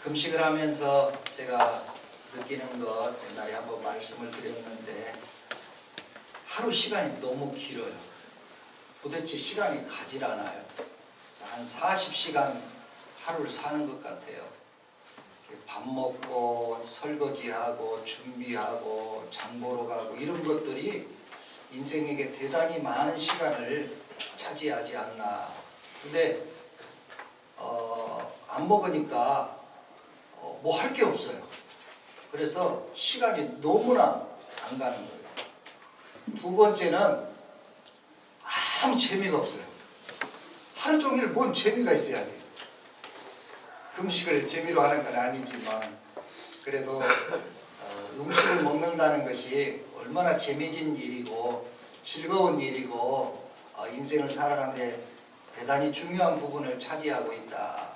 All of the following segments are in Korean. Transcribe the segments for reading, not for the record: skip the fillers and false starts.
금식을 하면서 제가 느끼는 것, 옛날에 한번 말씀을 드렸는데, 하루 시간이 너무 길어요. 도대체 시간이 가질 않아요. 한 40시간 하루를 사는 것 같아요. 밥 먹고 설거지하고 준비하고 장 보러 가고 이런 것들이 인생에게 대단히 많은 시간을 차지하지 않나. 근데 안 먹으니까 뭐 할 게 없어요. 그래서 시간이 너무나 안 가는 거예요. 두 번째는 아무 재미가 없어요. 하루 종일 뭔 재미가 있어야 돼요. 금식을 재미로 하는 건 아니지만 그래도 음식을 먹는다는 것이 얼마나 재미진 일이고 즐거운 일이고 인생을 살아가는데 대단히 중요한 부분을 차지하고 있다.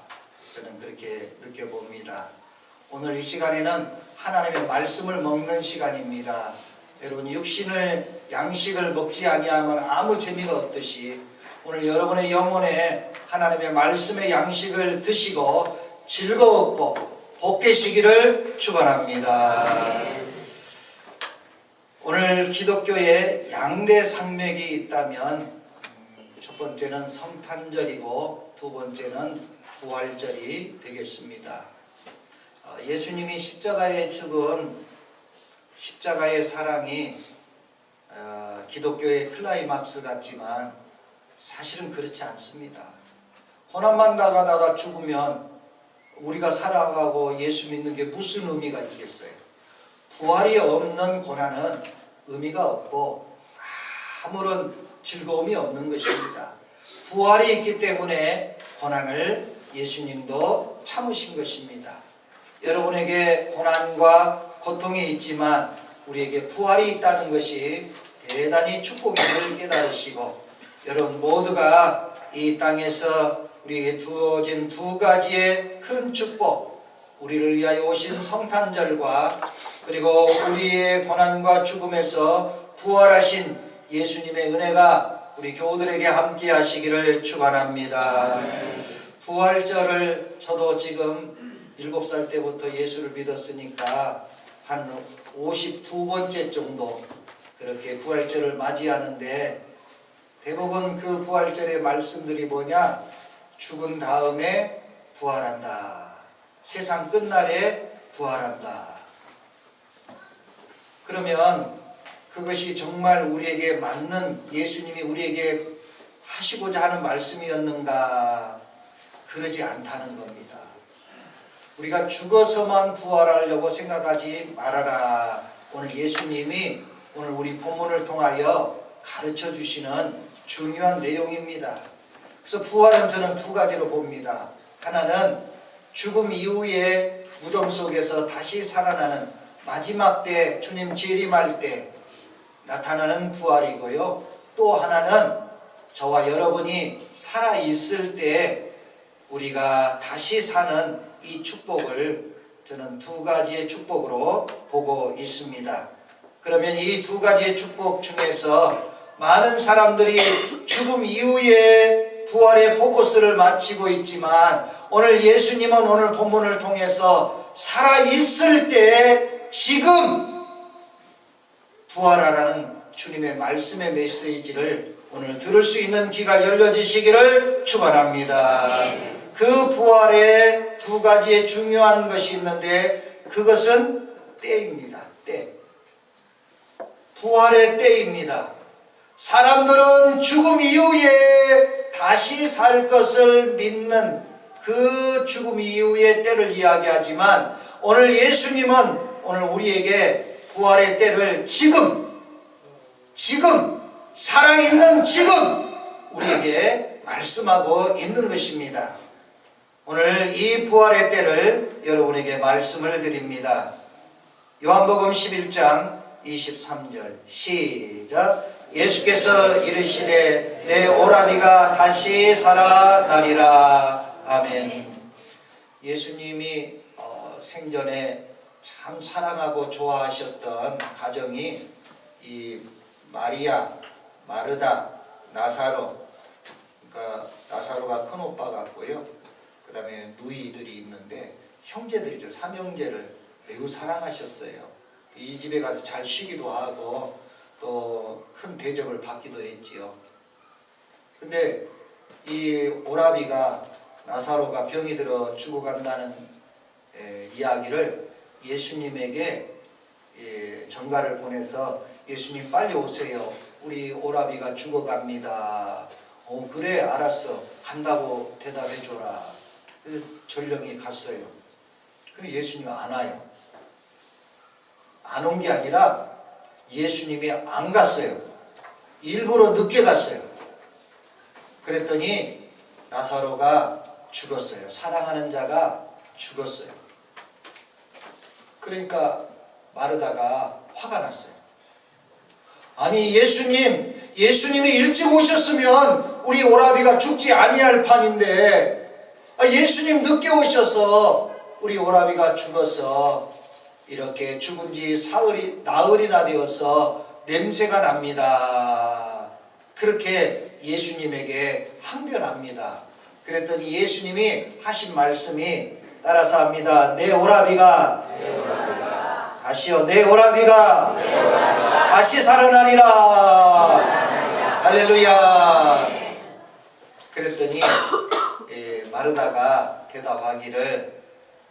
저는 그렇게 느껴봅니다. 오늘 이 시간에는 하나님의 말씀을 먹는 시간입니다. 여러분, 육신을 양식을 먹지 아니하면 아무 재미가 없듯이 오늘 여러분의 영혼에 하나님의 말씀의 양식을 드시고 즐거웠고 복되시기를 축원합니다. 오늘 기독교에 양대 산맥이 있다면 첫 번째는 성탄절이고 두 번째는 부활절이 되겠습니다. 예수님이 십자가에 죽은 십자가의 사랑이 기독교의 클라이막스 같지만 사실은 그렇지 않습니다. 고난만 당하다가 죽으면 우리가 살아가고 예수 믿는 게 무슨 의미가 있겠어요? 부활이 없는 고난은 의미가 없고 아무런 즐거움이 없는 것입니다. 부활이 있기 때문에 고난을 예수님도 참으신 것입니다. 여러분에게 고난과 고통이 있지만 우리에게 부활이 있다는 것이 대단히 축복임을 깨달으시고 여러분 모두가 이 땅에서 우리에게 주어진 두 가지의 큰 축복, 우리를 위하여 오신 성탄절과 그리고 우리의 고난과 죽음에서 부활하신 예수님의 은혜가 우리 교우들에게 함께 하시기를 축원합니다. 부활절을 저도 지금 7살 때부터 예수를 믿었으니까 한 52번째 정도 그렇게 부활절을 맞이하는데 대부분 그 부활절의 말씀들이 뭐냐? 죽은 다음에 부활한다. 세상 끝날에 부활한다. 그러면 그것이 정말 우리에게 맞는 예수님이 우리에게 하시고자 하는 말씀이었는가? 그러지 않다는 겁니다. 우리가 죽어서만 부활하려고 생각하지 말아라. 오늘 예수님이 오늘 우리 본문을 통하여 가르쳐 주시는 중요한 내용입니다. 그래서 부활은 저는 두 가지로 봅니다. 하나는 죽음 이후에 무덤 속에서 다시 살아나는 마지막 때 주님 재림할 때 나타나는 부활이고요. 또 하나는 저와 여러분이 살아있을 때 우리가 다시 사는 이 축복을 저는 두 가지의 축복으로 보고 있습니다. 그러면 이 두 가지의 축복 중에서 많은 사람들이 죽음 이후에 부활의 포커스를 맞추고 있지만 오늘 예수님은 오늘 본문을 통해서 살아있을 때 지금 부활하라는 주님의 말씀의 메시지를 오늘 들을 수 있는 귀가 열려지시기를 축원합니다. 그 부활에 두 가지의 중요한 것이 있는데 그것은 때입니다. 때. 부활의 때입니다. 사람들은 죽음 이후에 다시 살 것을 믿는 그 죽음 이후의 때를 이야기하지만 오늘 예수님은 오늘 우리에게 부활의 때를 지금 살아있는 지금 우리에게 말씀하고 있는 것입니다. 오늘 이 부활의 때를 여러분에게 말씀을 드립니다. 요한복음 11장 23절 시작. 예수께서 이르시되 내 오라비가 다시 살아나리라. 아멘. 예수님이 생전에 참 사랑하고 좋아하셨던 가정이 이 마리아, 마르다, 나사로, 그러니까 나사로가 큰 오빠 같고요. 그 다음에 누이들이 있는데 형제들이죠. 삼형제를 매우 사랑하셨어요. 이 집에 가서 잘 쉬기도 하고 또 큰 대접을 받기도 했지요. 근데 이 오라비가 나사로가 병이 들어 죽어간다는 이야기를 예수님에게 전가를 보내서 예수님 빨리 오세요. 우리 오라비가 죽어갑니다. 그래 알았어. 간다고 대답해 줘라. 그래서 전령이 갔어요. 근데 예수님은 안 와요. 안 온 게 아니라 예수님이 안 갔어요. 일부러 늦게 갔어요. 그랬더니 나사로가 죽었어요. 사랑하는 자가 죽었어요. 그러니까 마르다가 화가 났어요. 아니 예수님이 일찍 오셨으면 우리 오라비가 죽지 아니할 판인데 예수님 늦게 오셔서 우리 오라비가 죽어서 이렇게 죽은 지 나흘이나 되어서 냄새가 납니다. 그렇게 예수님에게 항변합니다. 그랬더니 예수님이 하신 말씀이 따라서 합니다. 내 오라비가 다시요. 내 오라비가 다시 살아나리라. 할렐루야. 그랬더니 마르다가 대답하기를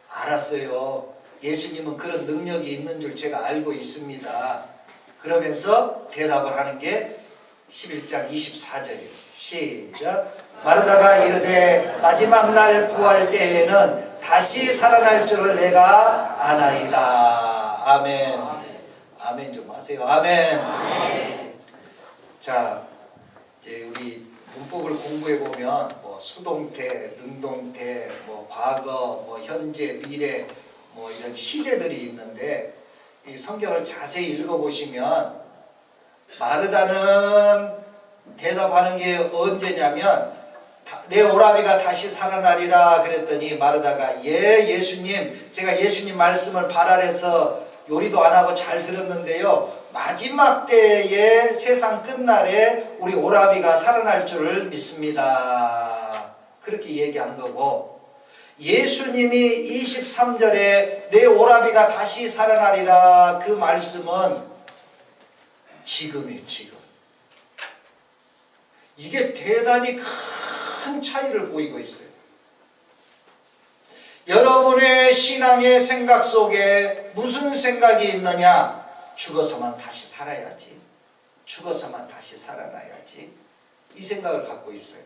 알았어요. 예수님은 그런 능력이 있는 줄 제가 알고 있습니다. 그러면서 대답을 하는 게 11장 24절이에요. 시작. 마르다가 이르되 마지막 날 부활 때에는 다시 살아날 줄을 내가 아나이다. 아멘. 아멘 좀 하세요. 아멘. 자, 이제 우리 문법을 공부해 보면 뭐 수동태, 능동태, 뭐 과거, 뭐 현재, 미래, 뭐 이런 시제들이 있는데 이 성경을 자세히 읽어보시면 마르다는 대답하는 게 언제냐면 내 오라비가 다시 살아나리라 그랬더니 마르다가 예수님 제가 예수님 말씀을 발알해서 요리도 안 하고 잘 들었는데요. 마지막 때에 세상 끝날에 우리 오라비가 살아날 줄을 믿습니다. 그렇게 얘기한 거고 예수님이 23절에 내 오라비가 다시 살아나리라 그 말씀은 지금이에요. 지금. 이게 대단히 큰 차이를 보이고 있어요. 여러분의 신앙의 생각 속에 무슨 생각이 있느냐? 죽어서만 다시 살아야지. 죽어서만 다시 살아나야지. 이 생각을 갖고 있어요.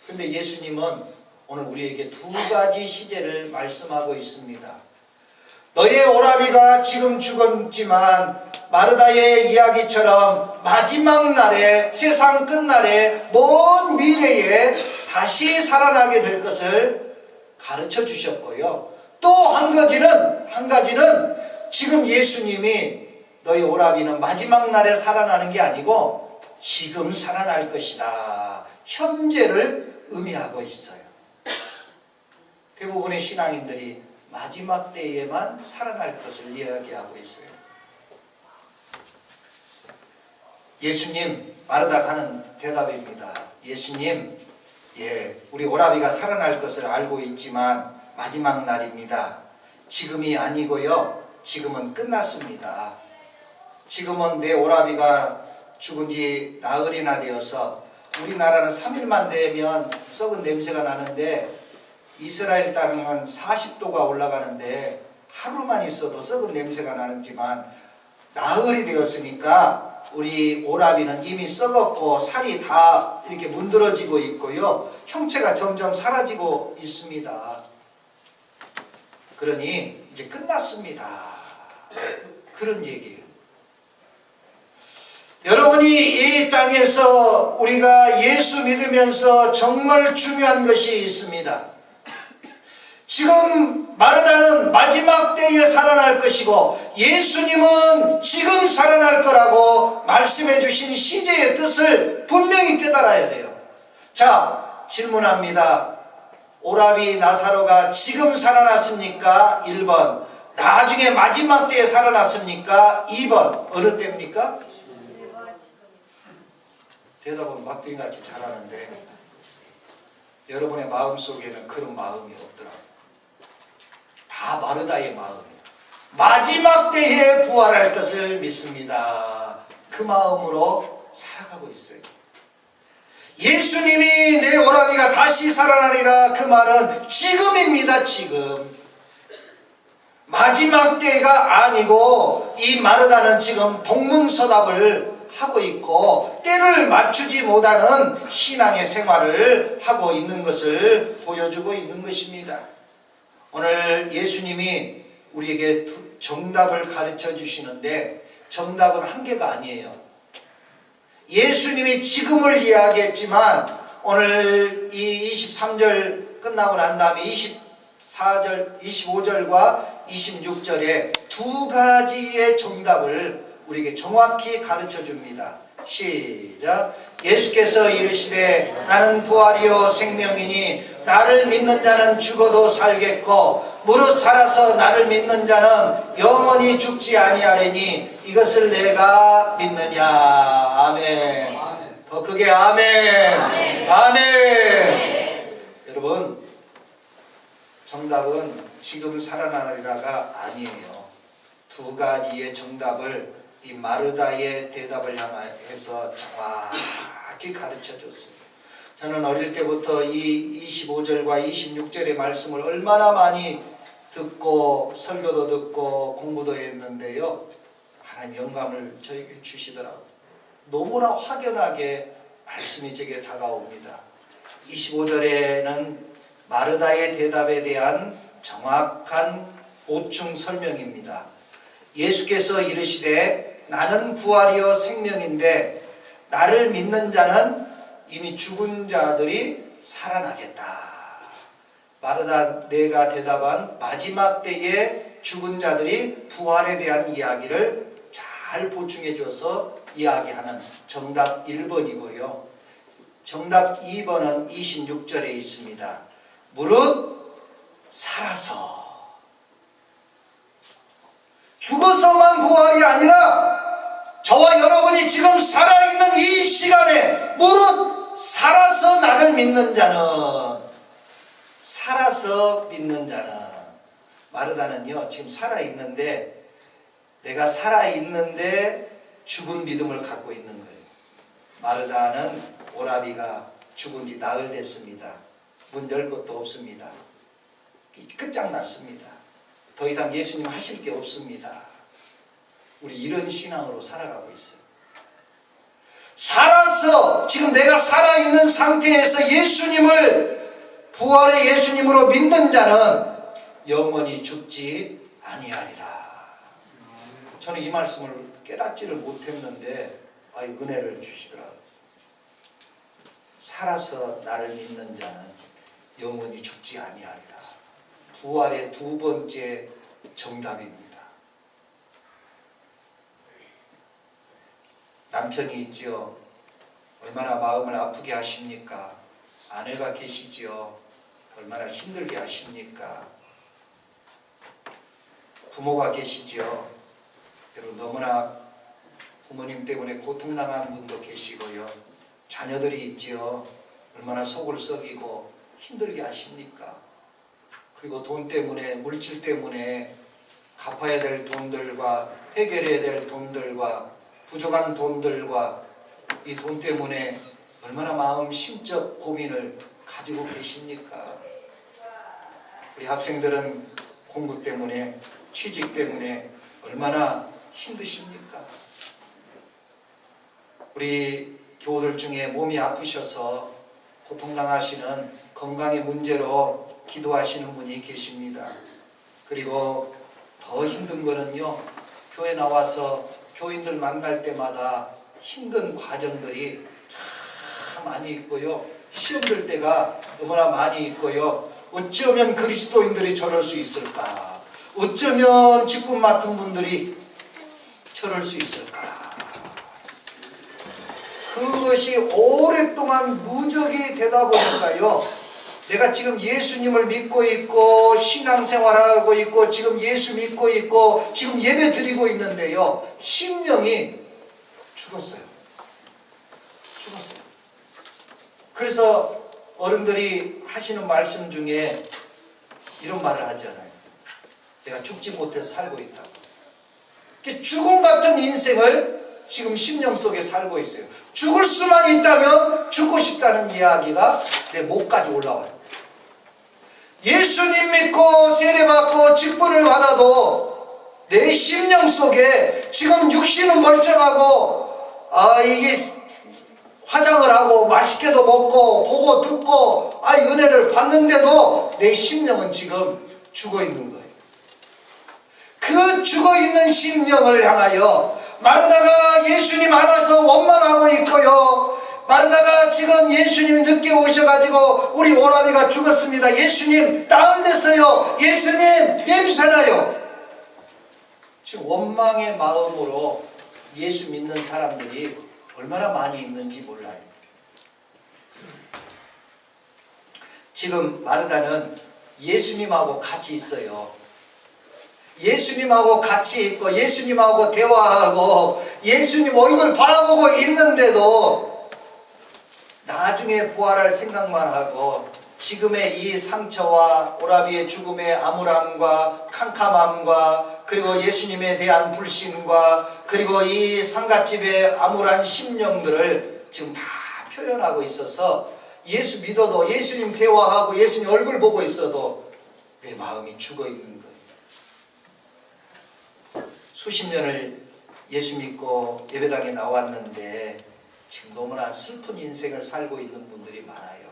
근데 예수님은 오늘 우리에게 두 가지 시제를 말씀하고 있습니다. 너의 오라비가 지금 죽었지만 마르다의 이야기처럼 마지막 날에 세상 끝날에 먼 미래에 다시 살아나게 될 것을 가르쳐 주셨고요. 또 한 가지는 지금 예수님이 너희 오라비는 마지막 날에 살아나는 게 아니고 지금 살아날 것이다. 현재를 의미하고 있어요. 대부분의 신앙인들이 마지막 때에만 살아날 것을 이야기하고 있어요. 예수님, 마르다가 하는 대답입니다. 예수님, 우리 오라비가 살아날 것을 알고 있지만 마지막 날입니다. 지금이 아니고요. 지금은 끝났습니다. 지금은 내 오라비가 죽은 지 나흘이나 되어서 우리나라는 3일만 되면 썩은 냄새가 나는데 이스라엘 땅은 40도가 올라가는데 하루만 있어도 썩은 냄새가 나는지만 나흘이 되었으니까 우리 오라비는 이미 썩었고 살이 다 이렇게 문드러지고 있고요. 형체가 점점 사라지고 있습니다. 그러니 이제 끝났습니다. 그런 얘기예요. 여러분이 이 땅에서 우리가 예수 믿으면서 정말 중요한 것이 있습니다. 지금 마르다는 마지막 때에 살아날 것이고 예수님은 지금 살아날 거라고 말씀해 주신 시제의 뜻을 분명히 깨달아야 돼요. 자, 질문합니다. 오라비 나사로가 지금 살아났습니까? 1번. 나중에 마지막 때에 살아났습니까? 2번. 어느 때입니까? 대답은 막둥이같이 잘하는데 여러분의 마음속에는 그런 마음이 없더라고요. 다 마르다의 마음이에요. 마지막 때에 부활할 것을 믿습니다. 그 마음으로 살아가고 있어요. 예수님이 내 오라비가 다시 살아나리라, 그 말은 지금입니다. 지금 마지막 때가 아니고, 이 마르다는 지금 동문서답을 하고 있고 때를 맞추지 못하는 신앙의 생활을 하고 있는 것을 보여주고 있는 것입니다. 오늘 예수님이 우리에게 정답을 가르쳐 주시는데, 정답은 한 개가 아니에요. 예수님이 지금을 이야기했지만 오늘 이 23절 끝나고 난 다음에 24절, 25절과 26절에 두 가지의 정답을 우리에게 정확히 가르쳐 줍니다. 시작. 예수께서 이르시되 나는 부활이요 생명이니 나를 믿는 자는 죽어도 살겠고 무릇 살아서 나를 믿는 자는 영원히 죽지 아니하리니 이것을 내가 믿느냐. 아멘. 아멘. 더 크게 아멘. 아멘. 아멘. 여러분, 정답은 지금 살아나리라가 아니에요. 두 가지의 정답을 이 마르다의 대답을 향해서 정확히 가르쳐 줬어요. 저는 어릴 때부터 이 25절과 26절의 말씀을 얼마나 많이 듣고 설교도 듣고 공부도 했는데요, 하나님 영감을 저에게 주시더라고요. 너무나 확연하게 말씀이 제게 다가옵니다. 25절에는 마르다의 대답에 대한 정확한 보충 설명입니다. 예수께서 이르시되 나는 부활이요 생명인데 나를 믿는 자는 이미 죽은 자들이 살아나겠다. 마르다 내가 대답한 마지막 때에 죽은 자들이 부활에 대한 이야기를 잘 보충해 줘서 이야기하는 정답 1번이고요. 정답 2번은 26절에 있습니다. 무릇 살아서, 죽어서만 부활이 아니라 저와 여러분이 지금 살아있는 이 시간에 무릇 살아서 나를 믿는 자는, 살아서 믿는 자는, 마르다는요 지금 살아있는데, 내가 살아있는데 죽은 믿음을 갖고 있는 거예요. 마르다는 오라비가 죽은 지 나흘 됐습니다. 문 열 것도 없습니다. 끝장났습니다. 더 이상 예수님 하실 게 없습니다. 우리 이런 신앙으로 살아가고 있어요. 살아서, 지금 내가 살아있는 상태에서 예수님을, 부활의 예수님으로 믿는 자는 영원히 죽지 아니하리라. 저는 이 말씀을 깨닫지를 못했는데 은혜를 주시더라고요. 살아서 나를 믿는 자는 영원히 죽지 아니하리라. 부활의 두 번째 정답입니다. 남편이 있지요. 얼마나 마음을 아프게 하십니까? 아내가 계시지요. 얼마나 힘들게 하십니까? 부모가 계시지요. 여러분, 너무나 부모님 때문에 고통당한 분도 계시고요. 자녀들이 있지요. 얼마나 속을 썩이고 힘들게 하십니까? 그리고 돈 때문에, 물질 때문에 갚아야 될 돈들과 해결해야 될 돈들과 부족한 돈들과 이 돈 때문에 얼마나 마음 심적 고민을 가지고 계십니까? 우리 학생들은 공부 때문에, 취직 때문에 얼마나 힘드십니까? 우리 교우들 중에 몸이 아프셔서 고통당하시는 건강의 문제로 기도하시는 분이 계십니다. 그리고 더 힘든 거는요, 교회 나와서 교인들 만날 때마다 힘든 과정들이 참 많이 있고요. 시험 들 때가 너무나 많이 있고요. 어쩌면 그리스도인들이 저럴 수 있을까? 어쩌면 직분 맡은 분들이 저럴 수 있을까? 그것이 오랫동안 무적이 되다 보니까요, 내가 지금 예수님을 믿고 있고 신앙생활하고 있고 지금 예수 믿고 있고 지금 예배 드리고 있는데요, 심령이 죽었어요. 그래서 어른들이 하시는 말씀 중에 이런 말을 하잖아요. 내가 죽지 못해서 살고 있다고. 죽음 같은 인생을 지금 심령 속에 살고 있어요. 죽을 수만 있다면 죽고 싶다는 이야기가 내 목까지 올라와요. 예수님 믿고 세례받고 직분을 받아도 내 심령 속에 지금 육신은 멀쩡하고 이게 화장을 하고 맛있게도 먹고 보고 듣고 은혜를 받는데도 내 심령은 지금 죽어 있는 거예요. 그 죽어 있는 심령을 향하여 마르다가 예수님 안아서 원망하고 있고요. 마르다가 지금 예수님 늦게 오셔가지고 우리 오라비가 죽었습니다. 예수님 다운됐어요. 예수님 냄새나요. 지금 원망의 마음으로 예수 믿는 사람들이 얼마나 많이 있는지 몰라요. 지금 마르다는 예수님하고 같이 있어요. 예수님하고 같이 있고 예수님하고 대화하고 예수님 얼굴 바라보고 있는데도 나중에 부활할 생각만 하고 지금의 이 상처와 오라비의 죽음의 암울함과 캄캄함과 그리고 예수님에 대한 불신과 그리고 이 상갓집의 암울한 심령들을 지금 다 표현하고 있어서 예수 믿어도 예수님 대화하고 예수님 얼굴 보고 있어도 내 마음이 죽어 있는 거예요. 수십 년을 예수 믿고 예배당에 나왔는데 지금 너무나 슬픈 인생을 살고 있는 분들이 많아요.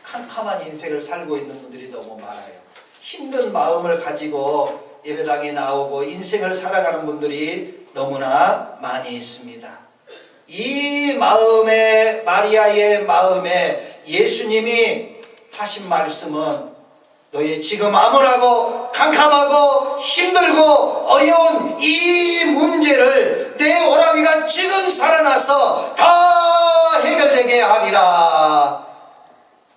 캄캄한 인생을 살고 있는 분들이 너무 많아요. 힘든 마음을 가지고 예배당에 나오고 인생을 살아가는 분들이 너무나 많이 있습니다. 이 마음에, 마리아의 마음에 예수님이 하신 말씀은 너의 지금 암울하고 캄캄하고 힘들고 어려운 이 문제를 내 오라비가 지금 살아나서 다 해결되게 하리라.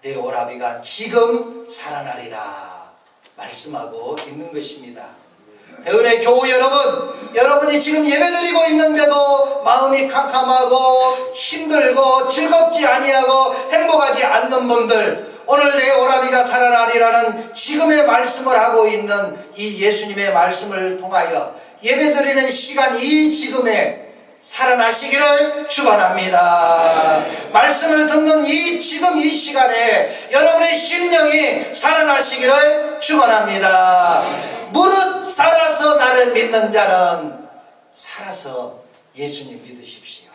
내 오라비가 지금 살아나리라 말씀하고 있는 것입니다. 대은의 교우 여러분, 여러분이 지금 예배드리고 있는데도 마음이 캄캄하고 힘들고 즐겁지 아니하고 행복하지 않는 분들, 오늘 내 오라비가 살아나리라는 지금의 말씀을 하고 있는 이 예수님의 말씀을 통하여 예배드리는 시간 이 지금에 살아나시기를 축원합니다. 말씀을 듣는 이 지금 이 시간에 여러분의 심령이 살아나시기를 축원합니다. 무릇 살아서 나를 믿는 자는 살아서 예수님 믿으십시오.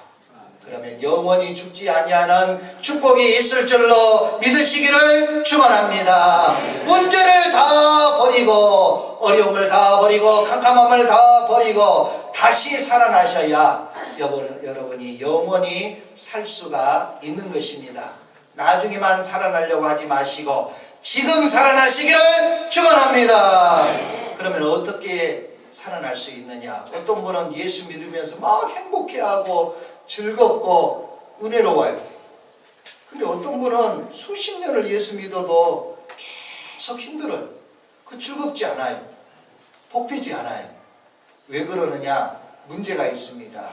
그러면 영원히 죽지 아니하는 축복이 있을 줄로 믿으시기를 축원합니다. 문제를 다 버리고 어려움을 다 버리고 캄캄함을 다 버리고 다시 살아나셔야 여러분이 영원히 살 수가 있는 것입니다. 나중에만 살아나려고 하지 마시고 지금 살아나시기를 축원합니다. 그러면 어떻게 살아날 수 있느냐? 어떤 분은 예수 믿으면서 막 행복해하고 즐겁고 은혜로워요. 근데 어떤 분은 수십 년을 예수 믿어도 계속 힘들어요. 그 즐겁지 않아요. 복되지 않아요. 왜 그러느냐? 문제가 있습니다.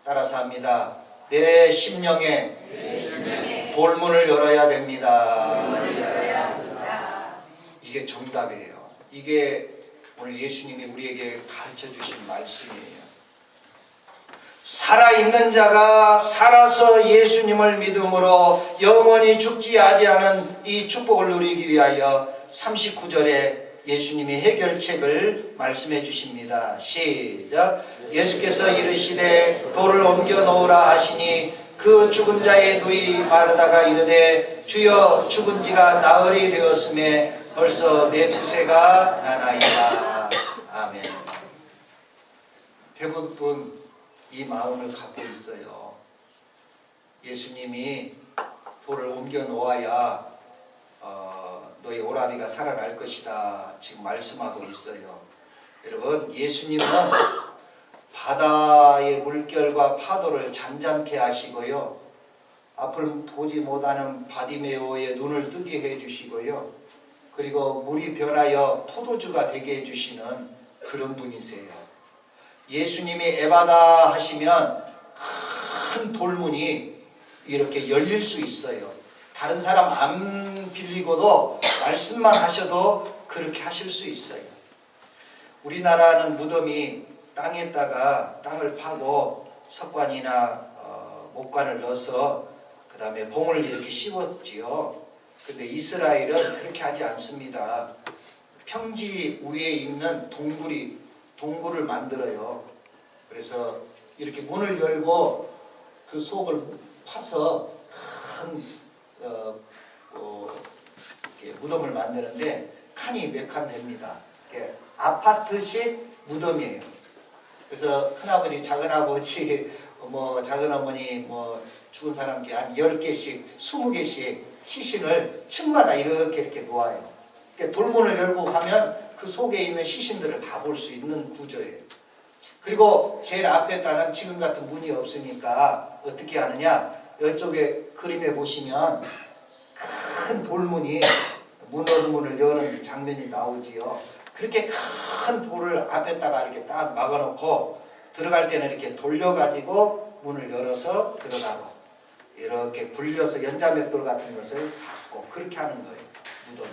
따라서 합니다. 내 심령에 돌문을 열어야 됩니다. 이게 정답이에요. 이게 오늘 예수님이 우리에게 가르쳐 주신 말씀이에요. 살아있는 자가 살아서 예수님을 믿음으로 영원히 죽지 아니하는 이 축복을 누리기 위하여 39절에 예수님이 해결책을 말씀해 주십니다. 시작. 예수께서 이르시되 돌을 옮겨 놓으라 하시니 그 죽은 자의 누이 마르다가 이르되 주여 죽은 지가 나흘이 되었음에 벌써 냄새가 나나이다. 아멘. 대부분 이 마음을 갖고 있어요. 예수님이 돌을 옮겨 놓아야 너희 오라비가 살아날 것이다 지금 말씀하고 있어요. 여러분, 예수님은 바다의 물결과 파도를 잔잔케 하시고요, 앞을 보지 못하는 바디메오의 눈을 뜨게 해주시고요, 그리고 물이 변하여 포도주가 되게 해주시는 그런 분이세요. 예수님이 에바다 하시면 큰 돌문이 이렇게 열릴 수 있어요. 다른 사람 안 빌리고도 말씀만 하셔도 그렇게 하실 수 있어요. 우리나라는 무덤이 땅에다가 땅을 파고 석관이나 목관을 넣어서 그 다음에 봉을 이렇게 씌웠지요. 근데 이스라엘은 그렇게 하지 않습니다. 평지 위에 있는 동굴을 만들어요. 그래서 이렇게 문을 열고 그 속을 파서 큰 무덤을 만드는데 칸이 몇 칸 됩니다. 아파트식 무덤이에요. 그래서 큰아버지, 작은아버지, 작은어머니, 죽은 사람께 한 10개씩, 20개씩 시신을 층마다 이렇게 놓아요. 돌문을 열고 가면 그 속에 있는 시신들을 다 볼 수 있는 구조예요. 그리고 제일 앞에다는 지금 같은 문이 없으니까 어떻게 하느냐, 이쪽에 그림에 보시면 큰 돌문이 문을 여는 장면이 나오지요. 그렇게 큰 돌을 앞에다가 이렇게 딱 막아놓고 들어갈 때는 이렇게 돌려가지고 문을 열어서 들어가고, 이렇게 굴려서 연자맷돌 같은 것을 닫고 그렇게 하는 거예요. 무덤이.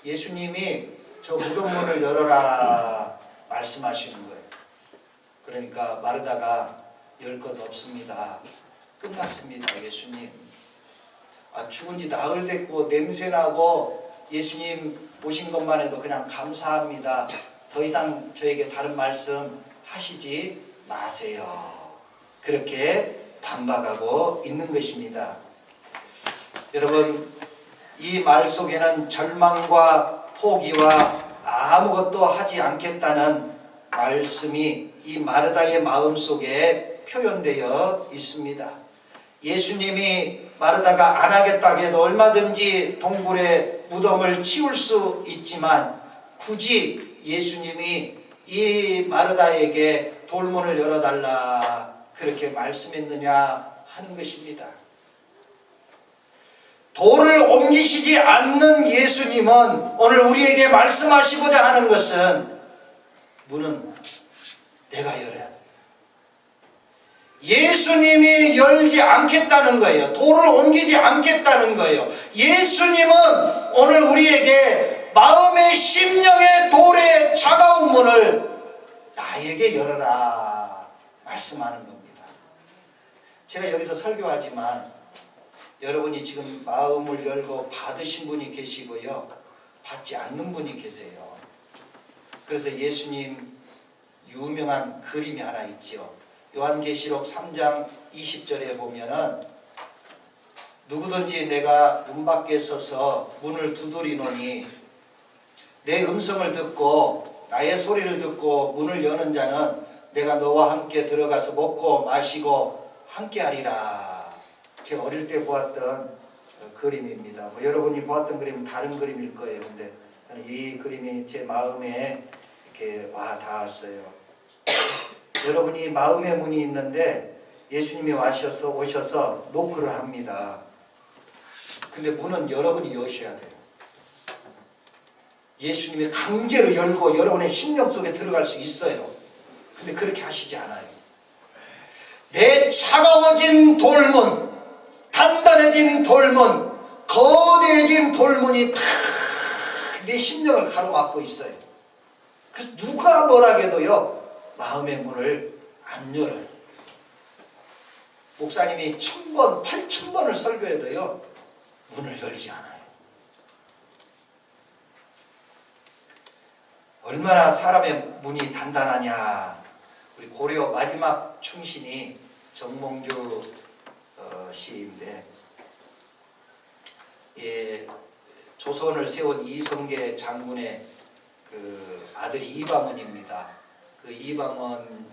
예수님이 저 무덤문을 열어라 말씀하시는 거예요. 그러니까 마르다가 열 것 없습니다. 끝났습니다. 예수님. 죽은 지 나흘 됐고 냄새나고 예수님 오신 것만 해도 그냥 감사합니다. 더 이상 저에게 다른 말씀 하시지 마세요. 그렇게 반박하고 있는 것입니다. 여러분, 이 말 속에는 절망과 포기와 아무것도 하지 않겠다는 말씀이 이 마르다의 마음 속에 표현되어 있습니다. 예수님이 마르다가 안 하겠다 해도 얼마든지 동굴에 무덤을 치울 수 있지만 굳이 예수님이 이 마르다에게 돌문을 열어달라 그렇게 말씀했느냐 하는 것입니다. 돌을 옮기시지 않는 예수님은 오늘 우리에게 말씀하시고자 하는 것은 문은 내가 열어야 돼. 예수님이 열지 않겠다는 거예요. 돌을 옮기지 않겠다는 거예요. 예수님은 오늘 우리에게 마음의 심령의 돌의 차가운 문을 나에게 열어라 말씀하는 겁니다. 제가 여기서 설교하지만 여러분이 지금 마음을 열고 받으신 분이 계시고요, 받지 않는 분이 계세요. 그래서 예수님 유명한 그림이 하나 있죠. 요한계시록 3장 20절에 보면은 누구든지 내가 문 밖에 서서 문을 두드리노니 내 음성을 듣고 나의 소리를 듣고 문을 여는 자는 내가 너와 함께 들어가서 먹고 마시고 함께 하리라. 제가 어릴 때 보았던 그림입니다. 여러분이 보았던 그림은 다른 그림일 거예요. 근데 이 그림이 제 마음에 이렇게 와 닿았어요. 여러분이 마음의 문이 있는데 예수님이 오셔서 노크를 합니다. 근데 문은 여러분이 여셔야 돼요. 예수님이 강제로 열고 여러분의 심령 속에 들어갈 수 있어요. 근데 그렇게 하시지 않아요. 내 차가워진 돌문, 단단해진 돌문, 거대해진 돌문이 다 내 심령을 가로막고 있어요. 그래서 누가 뭐라 해도요, 마음의 문을 안 열어요. 목사님이 1000번, 8000번을 설교해도요, 문을 열지 않아요. 얼마나 사람의 문이 단단하냐. 우리 고려 마지막 충신이 정몽주 시인데, 조선을 세운 이성계 장군의 그 아들이 이방원입니다. 그 이방원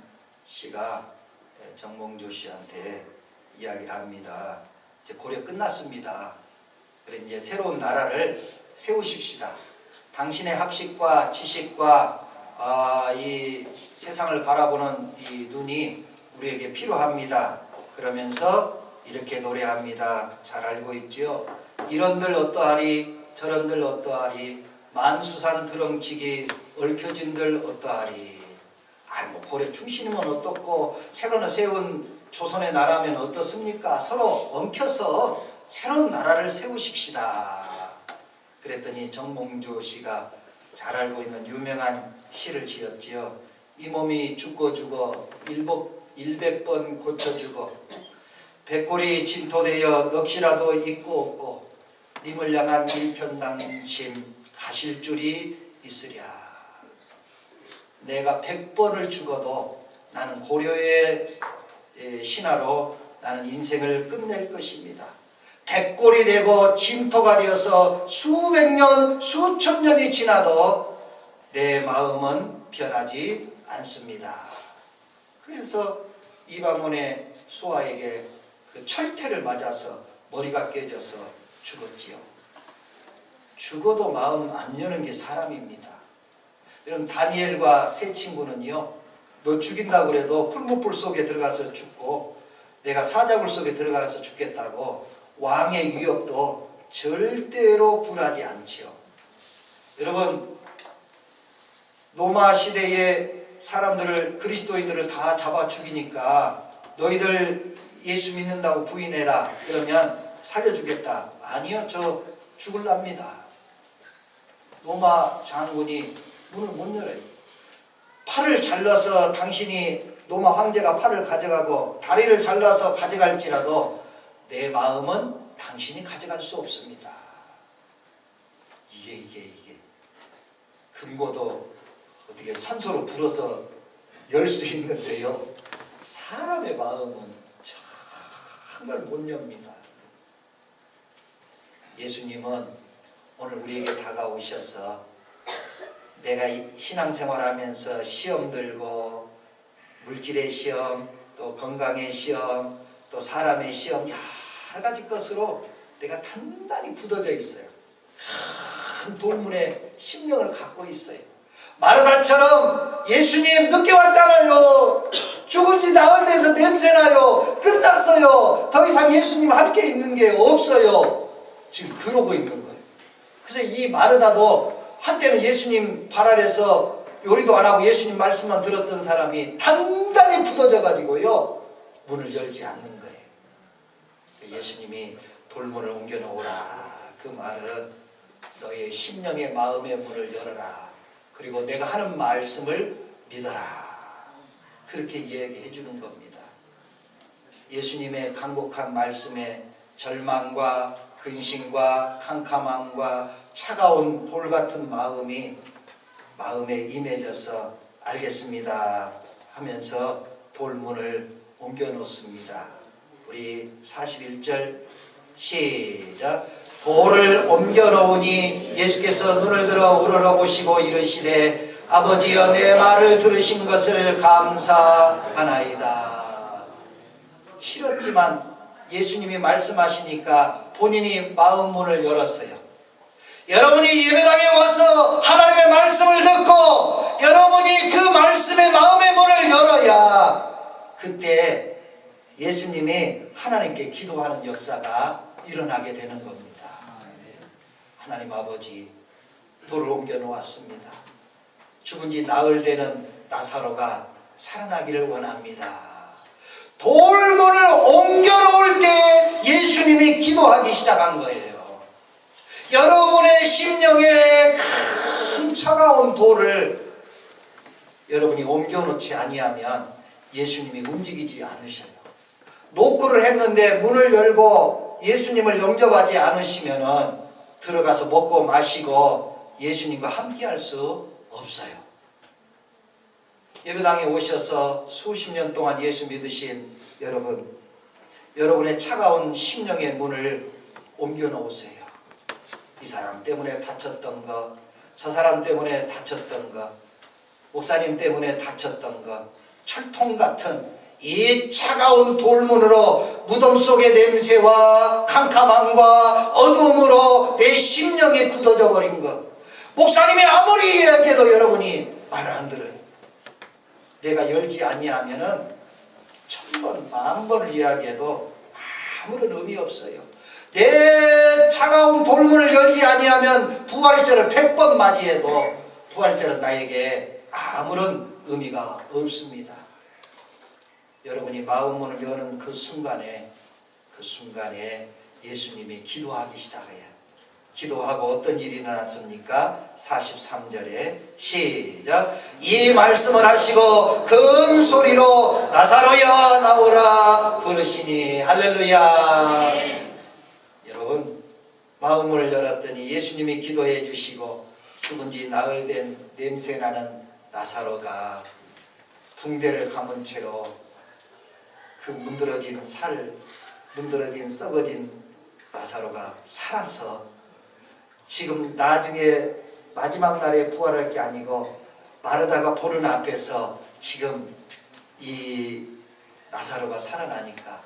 씨가 정몽주 씨한테 이야기를 합니다. 이제 고려 끝났습니다. 그래 이제 새로운 나라를 세우십시다. 당신의 학식과 지식과 이 세상을 바라보는 이 눈이 우리에게 필요합니다. 그러면서 이렇게 노래합니다. 잘 알고 있지요? 이런들 어떠하리 저런들 어떠하리 만수산 드렁치기 얽혀진들 어떠하리. 뭐 고려 충신이면 어떻고 새로 세운 조선의 나라면 어떻습니까? 서로 엉켜서 새로운 나라를 세우십시다. 그랬더니 정몽주 씨가 잘 알고 있는 유명한 시를 지었지요. 이 몸이 죽고 죽어 일백번 고쳐주고 백골이 진토되어 넋이라도 있고 없고 님을 향한 일편당심 가실 줄이 있으랴. 내가 100번을 죽어도 나는 고려의 신하로 나는 인생을 끝낼 것입니다. 백골이 되고 진토가 되어서 수백 년, 수천 년이 지나도 내 마음은 변하지 않습니다. 그래서 이방원의 수아에게 그 철퇴를 맞아서 머리가 깨져서 죽었지요. 죽어도 마음 안 여는 게 사람입니다. 여러분, 다니엘과 세 친구는요, 너 죽인다고 그래도 풀무불 속에 들어가서 죽고 내가 사자굴 속에 들어가서 죽겠다고 왕의 위협도 절대로 굴하지 않지요. 여러분, 로마 시대의 사람들을, 그리스도인들을 다 잡아 죽이니까 너희들 예수 믿는다고 부인해라 그러면 살려주겠다. 아니요, 저 죽을랍니다. 로마 장군이 문을 못 열어요. 팔을 잘라서 당신이, 로마 황제가 팔을 가져가고 다리를 잘라서 가져갈지라도 내 마음은 당신이 가져갈 수 없습니다. 이게 금고도 어떻게 산소로 불어서 열 수 있는데요, 사람의 마음은 정말 못 엽니다. 예수님은 오늘 우리에게 다가오셔서 내가 신앙생활하면서 시험 들고 물질의 시험, 또 건강의 시험, 또 사람의 시험, 여러 가지 것으로 내가 단단히 굳어져 있어요. 큰 돌문에 심령을 갖고 있어요. 마르다처럼 예수님 늦게 왔잖아요. 죽은 지 나흘 돼서 냄새나요. 끝났어요. 더 이상 예수님 할 게 있는 게 없어요. 지금 그러고 있는 거예요. 그래서 이 마르다도 한때는 예수님 발 아래서 요리도 안 하고 예수님 말씀만 들었던 사람이 단단히 굳어져 가지고요, 문을 열지 않는 거예요. 예수님이 돌문을 옮겨놓으라, 그 말은 너의 심령의 마음의 문을 열어라, 그리고 내가 하는 말씀을 믿어라, 그렇게 이야기해 주는 겁니다. 예수님의 간곡한 말씀에 절망과 근심과 캄캄함과 차가운 돌 같은 마음에 임해져서 알겠습니다 하면서 돌문을 옮겨 놓습니다. 우리 41절 시작. 돌을 옮겨 놓으니 예수께서 눈을 들어 우러러보시고 이르시되 아버지여, 내 말을 들으신 것을 감사하나이다. 싫었지만 예수님이 말씀하시니까 본인이 마음 문을 열었어요. 여러분이 예배당에 와서 하나님의 말씀을 듣고 여러분이 그 말씀의 마음의 문을 열어야 그때 예수님이 하나님께 기도하는 역사가 일어나게 되는 겁니다. 하나님 아버지, 돌을 옮겨 놓았습니다. 죽은 지 나흘 되는 나사로가 살아나기를 원합니다. 돌문을 옮겨 놓을 때 예수님이 기도하기 시작한 거예요. 여러분의 심령에 큰 차가운 돌을 여러분이 옮겨 놓지 아니하면 예수님이 움직이지 않으셔요. 노크를 했는데 문을 열고 예수님을 영접하지 않으시면은 들어가서 먹고 마시고 예수님과 함께 할 수 없어요. 예배당에 오셔서 수십 년 동안 예수 믿으신 여러분, 여러분의 차가운 심령의 문을 옮겨 놓으세요. 이 사람 때문에 다쳤던 거, 저 사람 때문에 다쳤던 거, 목사님 때문에 다쳤던 거, 철통 같은 이 차가운 돌문으로 무덤 속의 냄새와 캄캄함과 어두움으로 내 심령이 굳어져 버린 것, 목사님이 아무리 이야기해도 여러분이 말을 안 들어요. 내가 열지 아니하면은 1000번, 10,000번을 이야기해도 아무런 의미 없어요. 내 차가운 돌문을 열지 아니하면 부활절을 100번 맞이해도 부활절은 나에게 아무런 의미가 없습니다. 여러분이 마음문을 여는 그 순간에 예수님이 기도하기 시작해요. 기도하고 어떤 일이 일어났습니까? 43절에 시작. 이 말씀을 하시고 큰 소리로 나사로야 나오라 부르시니 할렐루야. 네. 여러분 마음을 열었더니 예수님이 기도해 주시고 죽은 지 나흘 된 냄새나는 나사로가 붕대를 감은 채로 그 문드러진 썩어진 나사로가 살아서 지금 나중에 마지막 날에 부활할 게 아니고 마르다가 보는 앞에서 지금 이 나사로가 살아나니까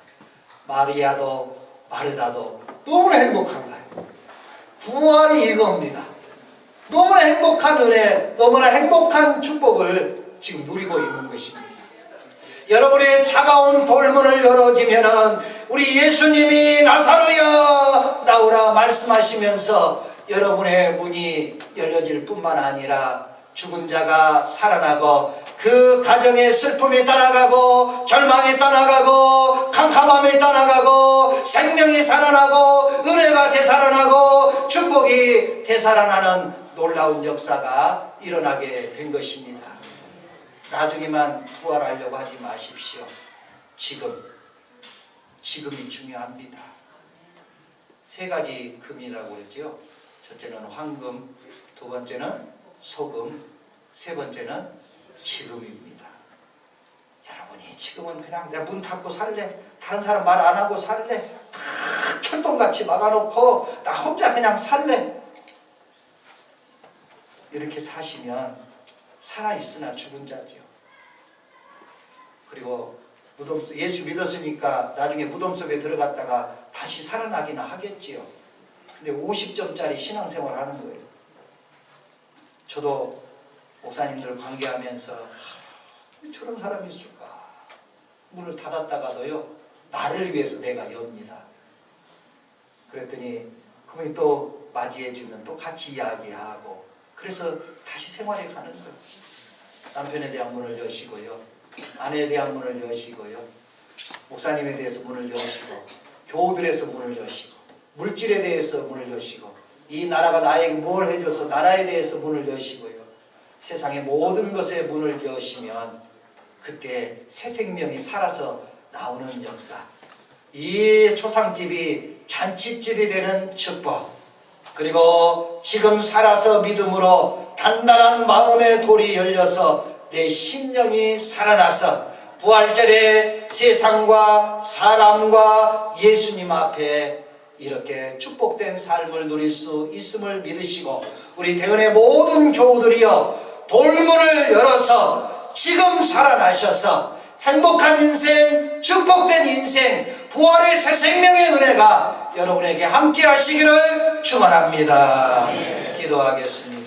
마리아도 마르다도 너무나 행복한 거예요. 부활이 이겁니다. 너무나 행복한 은혜, 너무나 행복한 축복을 지금 누리고 있는 것입니다. 여러분의 차가운 돌문을 열어주면은 우리 예수님이 나사로야 나오라 말씀하시면서 여러분의 문이 열려질 뿐만 아니라 죽은 자가 살아나고 그 가정의 슬픔이 떠나가고 절망이 떠나가고 캄캄함이 떠나가고 생명이 살아나고 은혜가 되살아나고 축복이 되살아나는 놀라운 역사가 일어나게 된 것입니다. 나중에만 부활하려고 하지 마십시오. 지금이 중요합니다. 세 가지 금이라고 그랬죠. 첫째는 황금, 두 번째는 소금, 세 번째는 지금입니다. 여러분이 지금은 그냥 내 문 닫고 살래, 다른 사람 말 안 하고 살래, 다 철동같이 막아놓고 나 혼자 그냥 살래, 이렇게 사시면 살아있으나 죽은 자지요. 그리고 예수 믿었으니까 나중에 무덤 속에 들어갔다가 다시 살아나기는 하겠지요. 근데 50점짜리 신앙생활 하는 거예요. 저도 목사님들 관계하면서 왜 저런 사람이 있을까? 문을 닫았다가도요, 나를 위해서 내가 엽니다. 그랬더니 그분이 또 맞이해주면 또 같이 이야기하고, 그래서 다시 생활에 가는 거예요. 남편에 대한 문을 여시고요, 아내에 대한 문을 여시고요, 목사님에 대해서 문을 여시고, 교우들에서 문을 여시고, 물질에 대해서 문을 여시고, 이 나라가 나에게 뭘 해줘서 나라에 대해서 문을 여시고요, 세상의 모든 것에 문을 여시면 그때 새 생명이 살아서 나오는 역사, 이 초상집이 잔치집이 되는 축복, 그리고 지금 살아서 믿음으로 단단한 마음의 돌이 열려서 내 심령이 살아나서 부활절에 세상과 사람과 예수님 앞에 이렇게 축복된 삶을 누릴 수 있음을 믿으시고, 우리 대은의 모든 교우들이여 돌문을 열어서 지금 살아나셔서 행복한 인생, 축복된 인생, 부활의 새 생명의 은혜가 여러분에게 함께 하시기를 축원합니다. 기도하겠습니다.